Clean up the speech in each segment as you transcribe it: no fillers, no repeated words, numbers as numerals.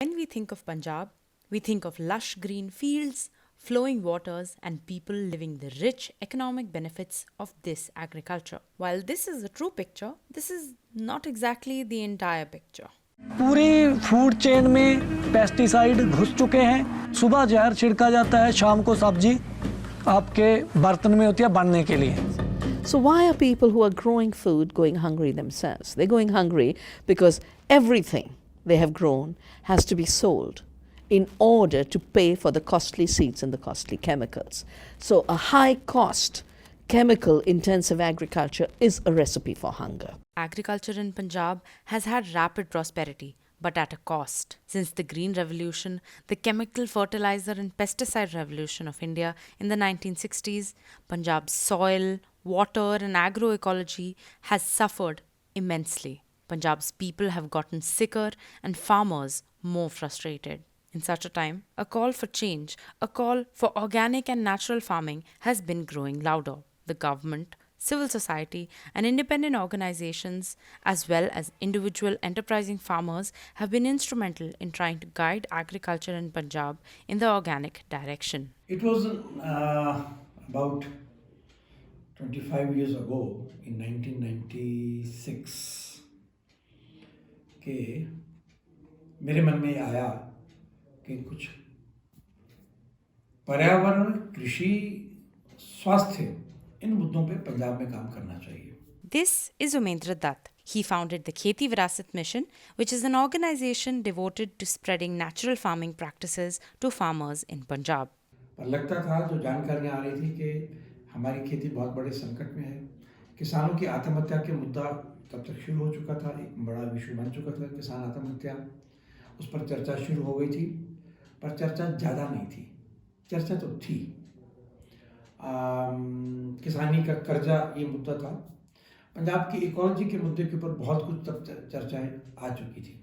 When we think of Punjab, we think of lush green fields, flowing waters, and people living the rich economic benefits of this agriculture. While this is a true picture, this is not exactly the entire picture. पूरी food chain में pesticide घुस चुके हैं। सुबह जहर छिड़का जाता है, शाम को सब्जी आपके बर्तन में होती है बनने के लिए। So why are people who are growing food going hungry themselves? They're going hungry because everything they have grown has to be sold in order to pay for the costly seeds and the costly chemicals. So a high cost, chemical intensive agriculture is a recipe for hunger. Agriculture in Punjab has had rapid prosperity, but at a cost. Since the Green Revolution, the chemical fertilizer and pesticide revolution of India in the 1960s, Punjab's soil, water, and agroecology has suffered immensely. Punjab's people have gotten sicker and farmers more frustrated. In such a time, a call for change, a call for organic and natural farming has been growing louder. The government, civil society, and independent organizations, as well as individual enterprising farmers, have been instrumental in trying to guide agriculture in Punjab in the organic direction. It was about 25 years ago, in 1996, कि मेरे मन में आया कि कुछ पर्यावरण, कृषि, स्वास्थ्य इन मुद्दों पे पंजाब में काम करना चाहिए। This is Umendra Dutt. He founded the Kheti Virasat Mission, which is an organization devoted to spreading natural farming practices to farmers in Punjab. पर लगता था, जो जानकारियाँ आ रही थी कि हमारी खेती बहुत बड़े संकट में है। किसानों की आत्महत्या के मुद्दा तब तक शुरू हो चुका था, एक बड़ा विषय बन चुका था किसान आत्महत्या। उस पर चर्चा शुरू हो गई थी, पर चर्चा ज़्यादा नहीं थी। चर्चा तो थी, किसानी का कर्जा ये मुद्दा था। पंजाब की इकोलॉजी के मुद्दे के ऊपर बहुत कुछ तब चर्चाएं आ चुकी थी।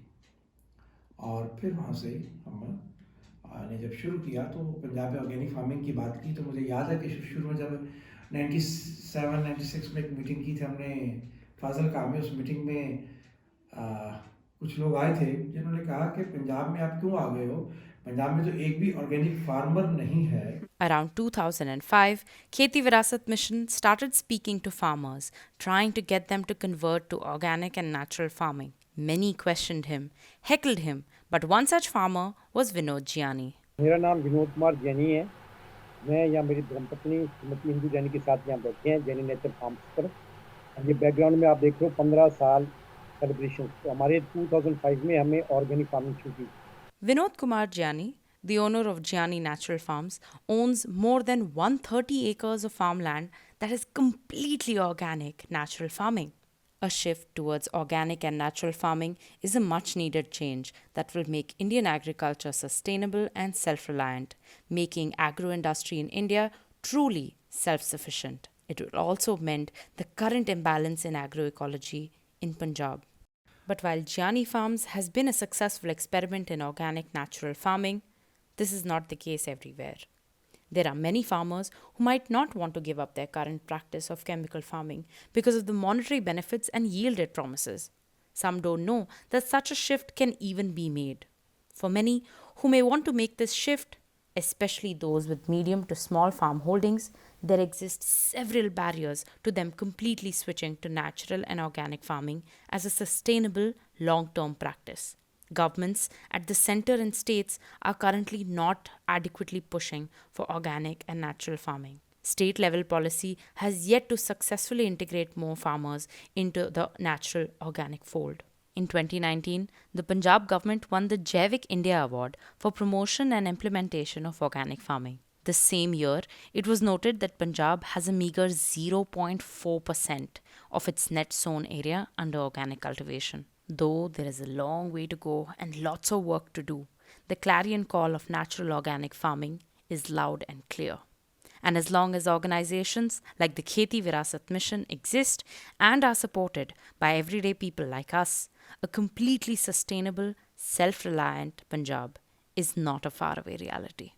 और फिर वहाँ से हमने जब शुरू किया तो पंजाब में ऑर्गेनिक फार्मिंग की बात की, तो मुझे याद है कि शुरू में जब 97-96 में एक मीटिंग की थी हमने फाजिलका में। उस मीटिंग में कुछ लोग आए थे जिन्होंने कहा कि पंजाब में आप क्यों आ गए हो, पंजाब में तो एक भी ऑर्गेनिक फार्मर नहीं है। Around 2005, Kheti Virasat Mission started speaking to farmers, trying to get them to convert to organic and natural farming. Many questioned him, heckled him, but one such farmer was Vinod Jiani. मेरा नाम विनोद कुमार जैनी है। मैं यहाँ मेरी धर्मपत्नी श्रीमती इंदू जैनी के साथ यहाँ बैठे हैं जैनी नेचर फार्म्स पर। ये बैकग्राउंड में आप देख रहे हो 15 साल सेलिब्रेशन। तो हमारे 2005 में हमें ऑर्गेनिक फार्मिंग शुरू की। Vinod Kumar Jiani, the owner of Jiani Natural Farms, owns more than 130 acres of farmland that is completely organic natural farming. A shift towards organic and natural farming is a much needed change that will make Indian agriculture sustainable and self-reliant, making agro-industry in India truly self-sufficient. It will also mend the current imbalance in agroecology in Punjab. But while Jiani Farms has been a successful experiment in organic natural farming, this is not the case everywhere. There are many farmers who might not want to give up their current practice of chemical farming because of the monetary benefits and yield it promises. Some don't know that such a shift can even be made. For many who may want to make this shift, especially those with medium to small farm holdings, there exist several barriers to them completely switching to natural and organic farming as a sustainable long-term practice. Governments at the center and states are currently not adequately pushing for organic and natural farming. State level policy has yet to successfully integrate more farmers into the natural organic fold. In 2019, the Punjab government won the Jaivik India Award for promotion and implementation of organic farming. The same year, it was noted that Punjab has a meager 0.4% of its net sown area under organic cultivation. Though there is a long way to go and lots of work to do, the clarion call of natural organic farming is loud and clear. And as long as organizations like the Kheti Virasat Mission exist and are supported by everyday people like us, a completely sustainable, self-reliant Punjab is not a faraway reality.